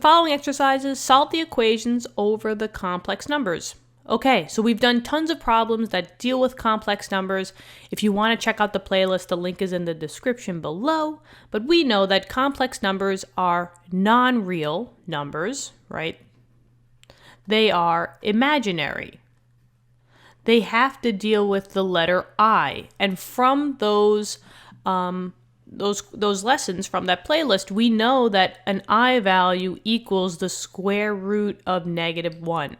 following exercises, solve the equations over the complex numbers. Okay, so we've done tons of problems that deal with complex numbers. If you want to check out the playlist, the link is in the description below. But we know that complex numbers are non-real numbers, right? They are imaginary. They have to deal with the letter I. And from those lessons from that playlist, we know that an I value equals the square root of -1.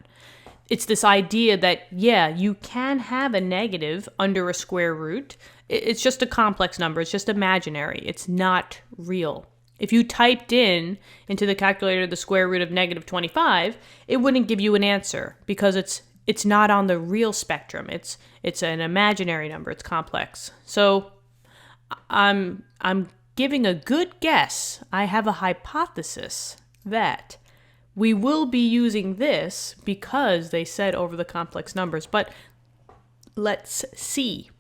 It's this idea that, yeah, you can have a negative under a square root. It's just a complex number. It's just imaginary. It's not real. If you typed into the calculator the square root of -25, it wouldn't give you an answer because it's not on the real spectrum. It's an imaginary number. It's complex. So I'm giving a good guess. I have a hypothesis that we will be using this because they said over the complex numbers, but let's see.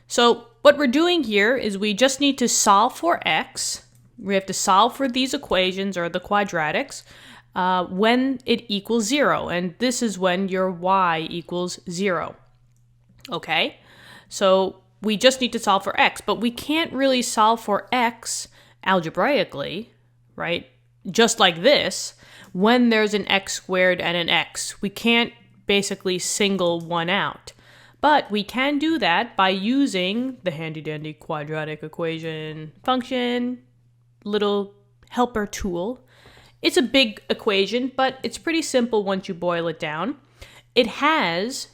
So what we're doing here is we just need to solve for x. We have to solve for these equations or the quadratics when it equals 0, and this is when your y equals 0. Okay, so we just need to solve for x, but we can't really solve for x algebraically, right? Just like this, when there's an x squared and an x. We can't basically single one out. But we can do that by using the handy-dandy quadratic equation function, little helper tool. It's a big equation, but it's pretty simple once you boil it down. It has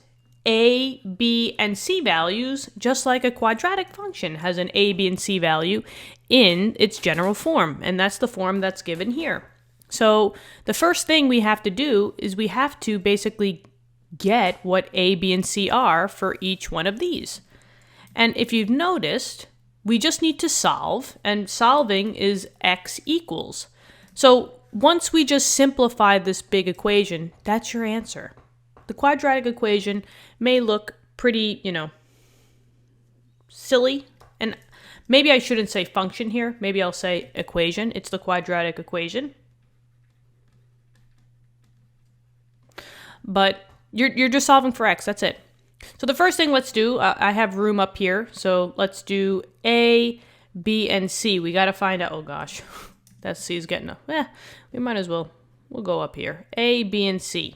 a, b, and c values, just like a quadratic function has an a, b, and c value in its general form, and that's the form that's given here. So the first thing we have to do is we have to basically get what a, b, and c are for each one of these. And if you've noticed, we just need to solve, and solving is x equals. So once we just simplify this big equation, that's your answer. The quadratic equation may look pretty, silly. And maybe I shouldn't say function here. Maybe I'll say equation. It's the quadratic equation. But you're just solving for x. That's it. So the first thing let's do, I have room up here. So let's do a, b, and c. We got to find out. Oh, gosh. That c is getting up. We might as well. We'll go up here. A, b, and c.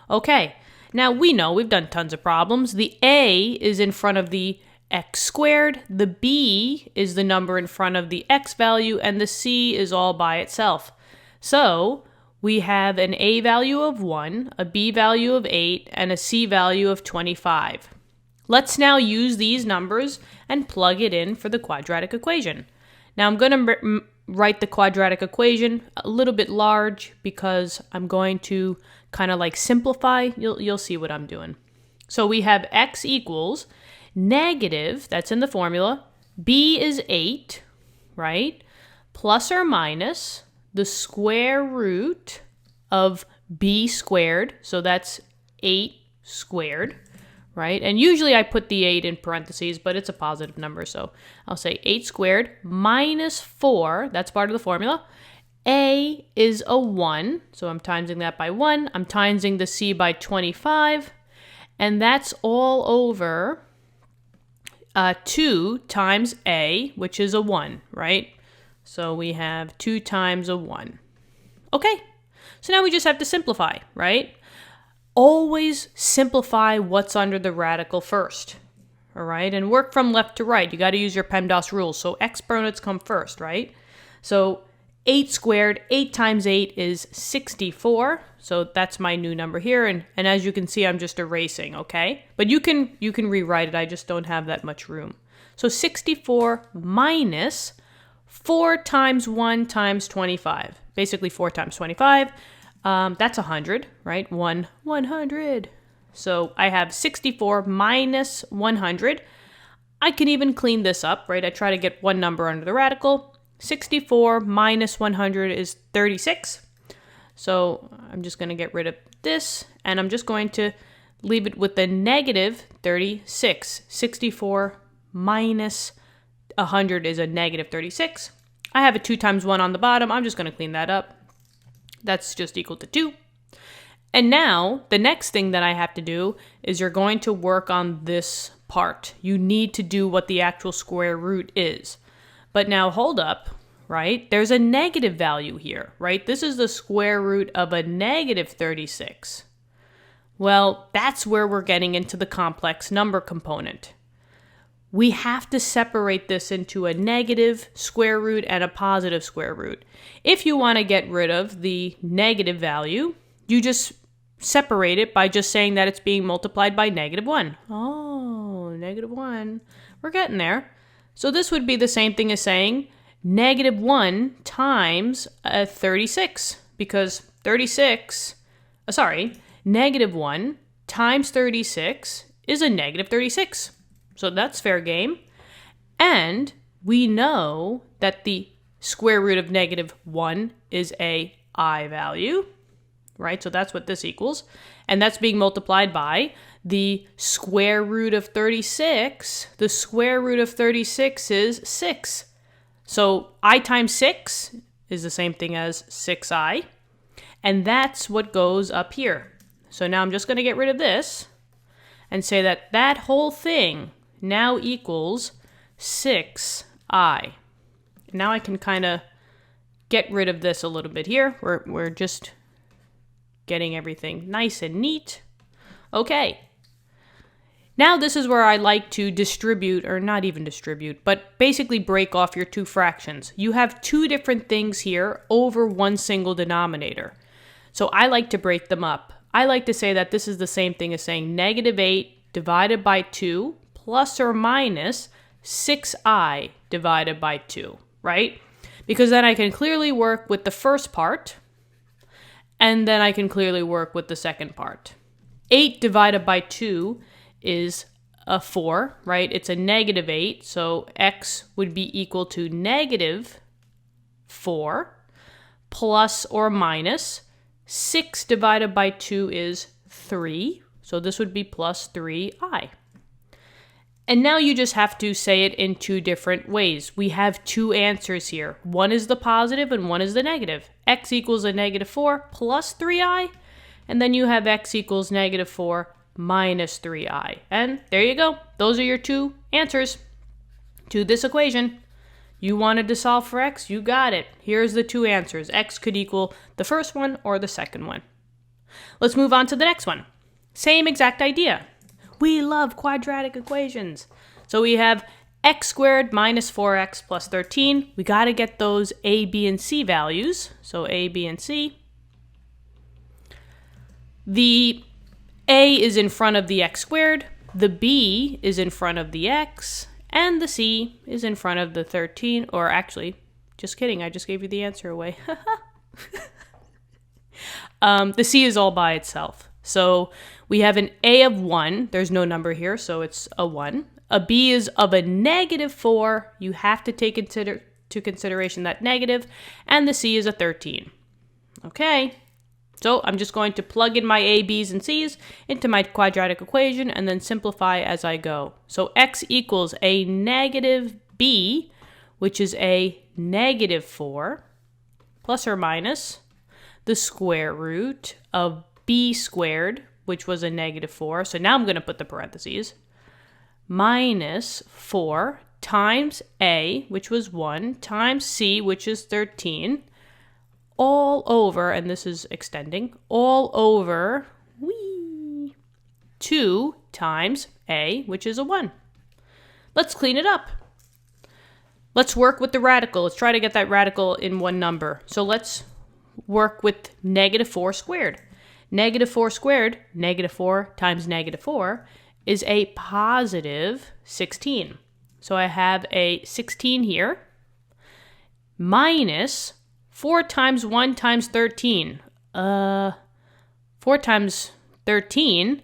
Okay, now we know we've done tons of problems. The a is in front of the x squared, the b is the number in front of the x value, and the c is all by itself. So we have an a value of 1, a b value of 8, and a c value of 25. Let's now use these numbers and plug it in for the quadratic equation. Now I'm going to write the quadratic equation a little bit large because I'm going to kind of like simplify. You'll see what I'm doing. So we have x equals negative, that's in the formula, b is 8, right? Plus or minus the square root of b squared, so that's 8 squared, right? And usually I put the 8 in parentheses, but it's a positive number, so I'll say 8 squared minus 4, that's part of the formula. A is a 1, so I'm timesing that by 1. I'm timesing the c by 25, and that's all over 2 times a, which is a 1, right? So we have 2 times a 1. Okay, so now we just have to simplify, right? Always simplify what's under the radical first, all right? And work from left to right. You got to use your PEMDAS rules, so exponents come first, right? So 8 squared, 8 times 8 is 64. So that's my new number here. And as you can see, I'm just erasing, okay? But you can rewrite it. I just don't have that much room. So 64 minus 4 times 1 times 25. Basically 4 times 25. That's 100, right? 100. So I have 64 minus 100. I can even clean this up, right? I try to get one number under the radical. 64 minus 100 is 36. So I'm just going to get rid of this, and I'm just going to leave it with the negative 36. 64 minus 100 is a negative 36. I have a 2 times 1 on the bottom. I'm just going to clean that up. That's just equal to 2. And now, the next thing that I have to do is you're going to work on this part. You need to do what the actual square root is. But now, hold up, right? There's a negative value here, right? This is the square root of a negative 36. Well, that's where we're getting into the complex number component. We have to separate this into a negative square root and a positive square root. If you want to get rid of the negative value, you just separate it by just saying that it's being multiplied by -1. Oh, -1. We're getting there. So this would be the same thing as saying -1 times 36, because -1 times 36 is a -36. So that's fair game. And we know that the square root of -1 is a I value, right? So that's what this equals. And that's being multiplied by the square root of 36. The square root of 36 is 6. So I times 6 is the same thing as 6i. And that's what goes up here. So now I'm just going to get rid of this and say that that whole thing now equals 6i. Now I can kind of get rid of this a little bit here. We're just getting everything nice and neat. Okay. Now this is where I like to distribute, or not even distribute, but basically break off your two fractions. You have two different things here over one single denominator. So I like to break them up. I like to say that this is the same thing as saying -8 divided by 2 plus or minus 6i divided by 2, right? Because then I can clearly work with the first part, and then I can clearly work with the second part. 8 divided by 2 is a 4, right? It's a -8, so x would be equal to -4 plus or minus 6 divided by 2 is 3, so this would be plus 3i. And now you just have to say it in two different ways. We have two answers here. One is the positive and one is the negative. X equals a -4 plus 3i, and then you have x equals -4 minus 3i. And there you go. Those are your two answers to this equation. You wanted to solve for x, you got it. Here's the two answers. X could equal the first one or the second one. Let's move on to the next one. Same exact idea. We love quadratic equations. So we have x squared minus 4x plus 13. We got to get those a, b, and c values. So a, b, and c. The a is in front of the x squared. The b is in front of the x. And the c is in front of the 13. Or actually, just kidding. I just gave you the answer away. The c is all by itself. So we have an a of 1. There's no number here, so it's a 1. A b is of a -4. You have to take into consideration that negative. And the c is a 13. Okay. So I'm just going to plug in my a, b's, and c's into my quadratic equation and then simplify as I go. So x equals a -b, which is a -4, plus or minus the square root of b squared, which was a -4. So now I'm going to put the parentheses. Minus 4 times a, which was 1, times c, which is 13, all over, and this is extending, all over 2 times a, which is a 1. Let's clean it up. Let's work with the radical. Let's try to get that radical in one number. So let's work with -4 squared. -4 squared, -4 times -4, is a positive 16. So I have a 16 here, minus 4 times 1 times 13. 4 times 13,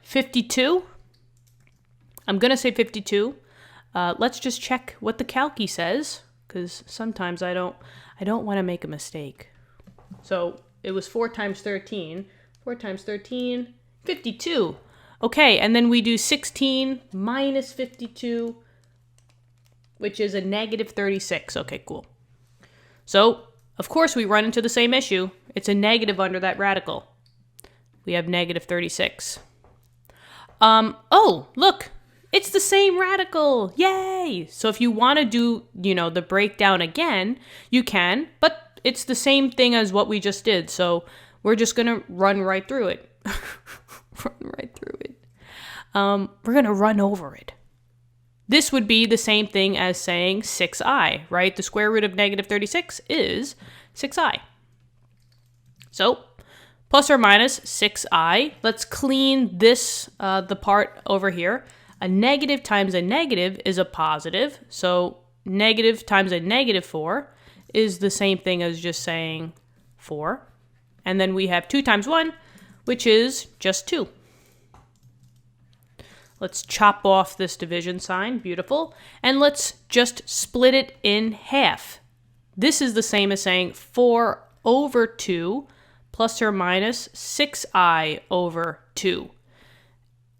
52. I'm going to say 52. Let's just check what the calci says, because sometimes I don't want to make a mistake. So it was 4 times 13. 4 times 13, 52. Okay, and then we do 16 minus 52. which is a negative 36. Okay, cool. So, of course, we run into the same issue. It's a negative under that radical. We have negative 36. Oh, look, it's the same radical. Yay! So if you want to do, the breakdown again, you can, but it's the same thing as what we just did. So we're just going to run right through it. Run right through it. We're going to run over it. This would be the same thing as saying 6i, right? The square root of negative 36 is 6i. So, plus or minus 6i. Let's clean this, the part over here. A negative times a negative is a positive. So, negative times a negative 4 is the same thing as just saying 4. And then we have 2 times 1, which is just 2. Let's chop off this division sign. Beautiful. And let's just split it in half. This is the same as saying 4 over 2 plus or minus 6i over 2.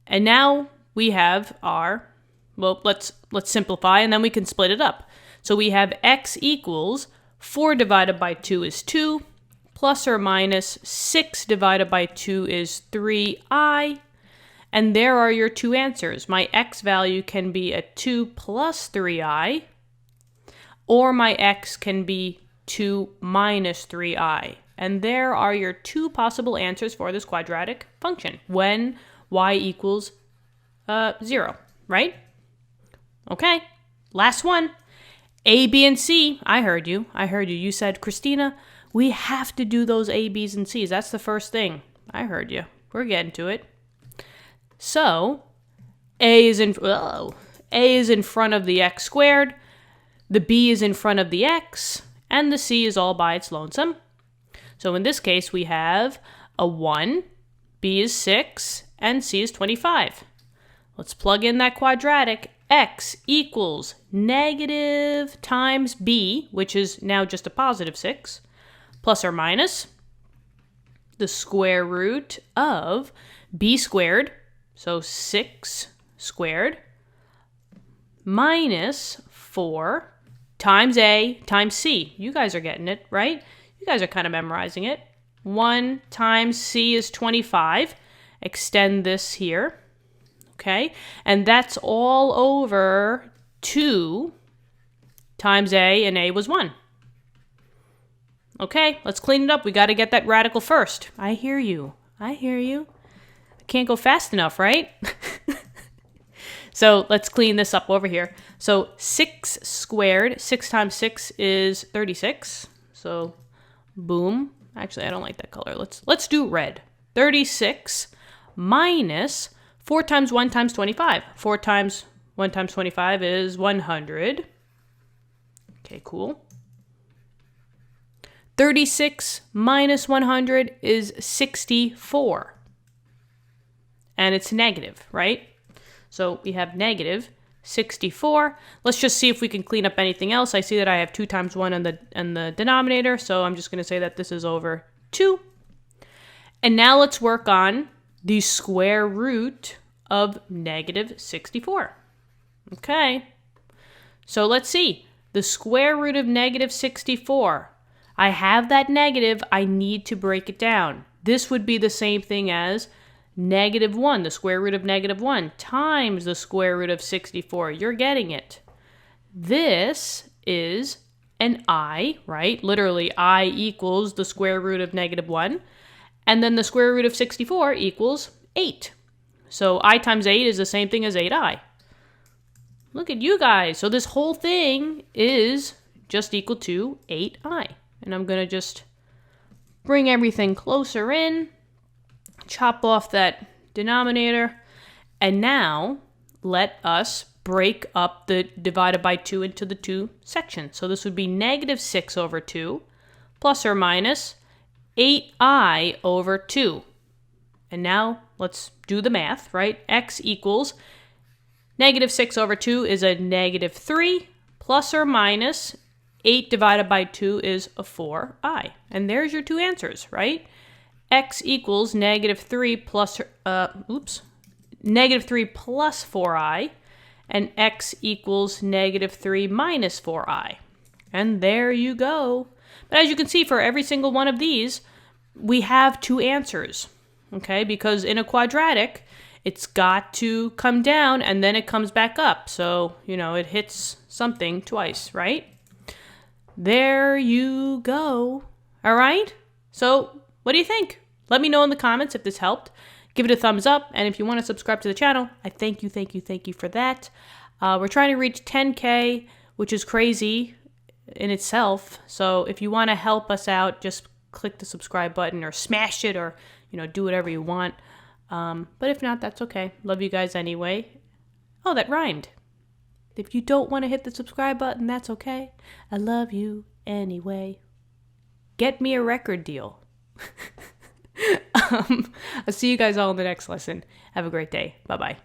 And now we have our, well, let's simplify and then we can split it up. So we have x equals 4 divided by 2 is 2, plus or minus 6 divided by 2 is 3i. And there are your two answers. My x value can be a 2 plus 3i, or my x can be 2 minus 3i. And there are your two possible answers for this quadratic function when y equals 0, right? Okay, last one. A, B, and C. I heard you. You said, Christina, we have to do those A, B's, and C's. That's the first thing. I heard you. We're getting to it. So, A is in front of the x squared, the B is in front of the x, and the C is all by its lonesome. So in this case, we have a 1, B is 6, and C is 25. Let's plug in that quadratic. X equals negative times B, which is now just a positive 6, plus or minus the square root of B squared, so 6 squared, minus 4 times A times C. You guys are getting it, right? You guys are kind of memorizing it. 1 times C is 25. Extend this here, okay? And that's all over 2 times A, and A was 1. Okay, let's clean it up. We got to get that radical first. I hear you. Can't go fast enough, right? So let's clean this up over here. So 6 squared, 6 times 6 is 36. So boom. Actually, I don't like that color. Let's do red. 36 minus 4 times 1 times 25. 4 times 1 times 25 is 100. Okay, cool. 36 minus 100 is 64. And it's negative, right? So we have negative 64. Let's just see if we can clean up anything else. I see that I have 2 times 1 in the denominator, so I'm just going to say that this is over 2. And now let's work on the square root of negative 64. Okay. So let's see. The square root of negative 64. I have that negative. I need to break it down. This would be the same thing as negative 1, the square root of negative 1, times the square root of 64. You're getting it. This is an I, right? Literally, I equals the square root of negative 1. And then the square root of 64 equals 8. So I times 8 is the same thing as 8i. Look at you guys. So this whole thing is just equal to 8i. And I'm going to just bring everything closer in. Chop off that denominator, and now let us break up the divided by 2 into the two sections. So this would be negative 6 over 2 plus or minus 8i over 2. And now let's do the math, right? X equals negative 6 over 2 is a negative 3 plus or minus 8 divided by 2 is a 4i. And there's your two answers, right? X equals negative 3 plus, negative 3 plus 4i, and x equals negative 3 minus 4i. And there you go. But as you can see, for every single one of these, we have two answers, okay? Because in a quadratic, it's got to come down and then it comes back up. So, you know, it hits something twice, right? There you go. All right? So, what do you think? Let me know in the comments if this helped. Give it a thumbs up, and if you want to subscribe to the channel, I thank you for that. We're trying to reach 10K, which is crazy in itself. So if you want to help us out, just click the subscribe button or smash it, or do whatever you want. But if not, that's okay. Love you guys anyway. Oh, that rhymed. If you don't want to hit the subscribe button, that's okay. I love you anyway. Get me a record deal. I'll see you guys all in the next lesson. Have a great day. Bye-bye.